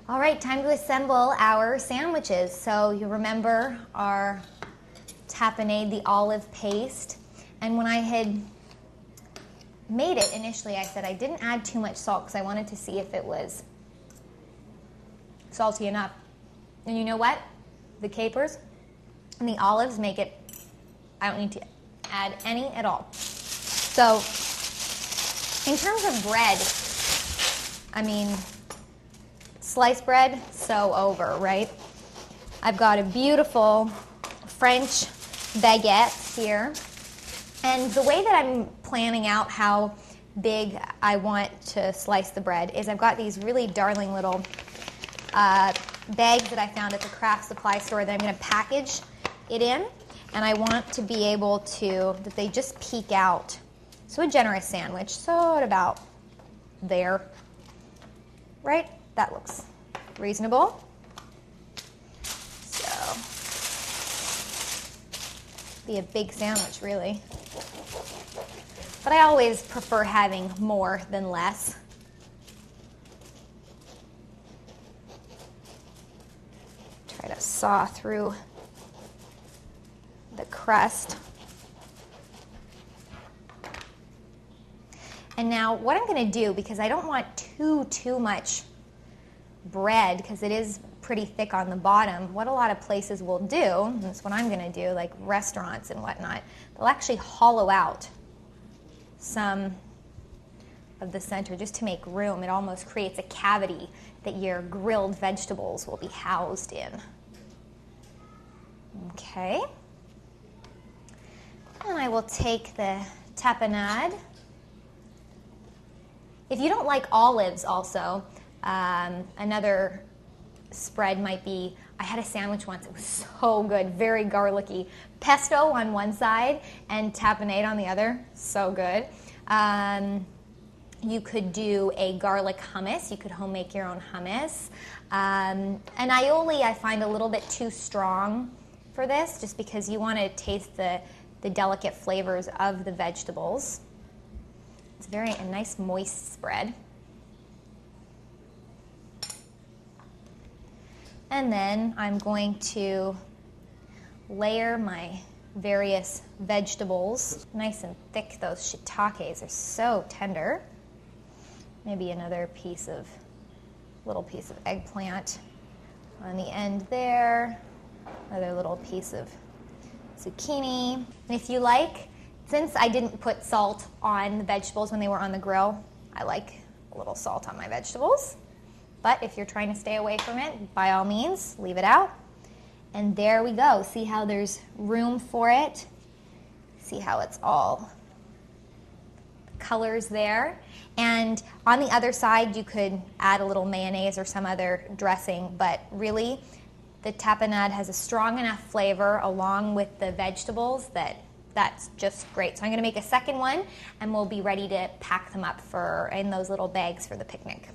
All right, time to assemble our sandwiches. So you remember our tapenade, the olive paste. And when I had made it initially, I said I didn't add too much salt because I wanted to see if it was salty enough. And you know what? The capers and the olives make it, I don't need to add any at all. So in terms of bread, I mean, sliced bread, so over, right? I've got a beautiful French baguette here. And the way that I'm planning out how big I want to slice the bread is I've got these really darling little bags that I found at the craft supply store that I'm going to package it in. And I want to be able to, that they just peek out. So a generous sandwich, so at about there, right? That looks reasonable. So, be a big sandwich, really. But I always prefer having more than less. Try to saw through the crust. And now what I'm going to do, because I don't want too much bread, because it is pretty thick on the bottom, what a lot of places will do, and that's what I'm going to do, like restaurants and whatnot, they'll actually hollow out some of the center just to make room. It almost creates a cavity that your grilled vegetables will be housed in. Okay. And I will take the tapenade. If you don't like olives also, another spread might be, I had a sandwich once, it was so good, very garlicky. Pesto on one side and tapenade on the other, so good. You could do a garlic hummus, you could home make your own hummus. An aioli I find a little bit too strong for this, just because you want to taste the delicate flavors of the vegetables. It's a nice moist spread. And then I'm going to layer my various vegetables. Nice and thick, those shiitakes are so tender. Maybe another little piece of eggplant on the end there. Another little piece of zucchini. And if you like, since I didn't put salt on the vegetables when they were on the grill, I like a little salt on my vegetables. But if you're trying to stay away from it, by all means, leave it out. And there we go. See how there's room for it? See how it's all colors there? And on the other side, you could add a little mayonnaise or some other dressing, but really, the tapenade has a strong enough flavor along with the vegetables that's just great. So I'm going to make a second one, and we'll be ready to pack them up in those little bags for the picnic.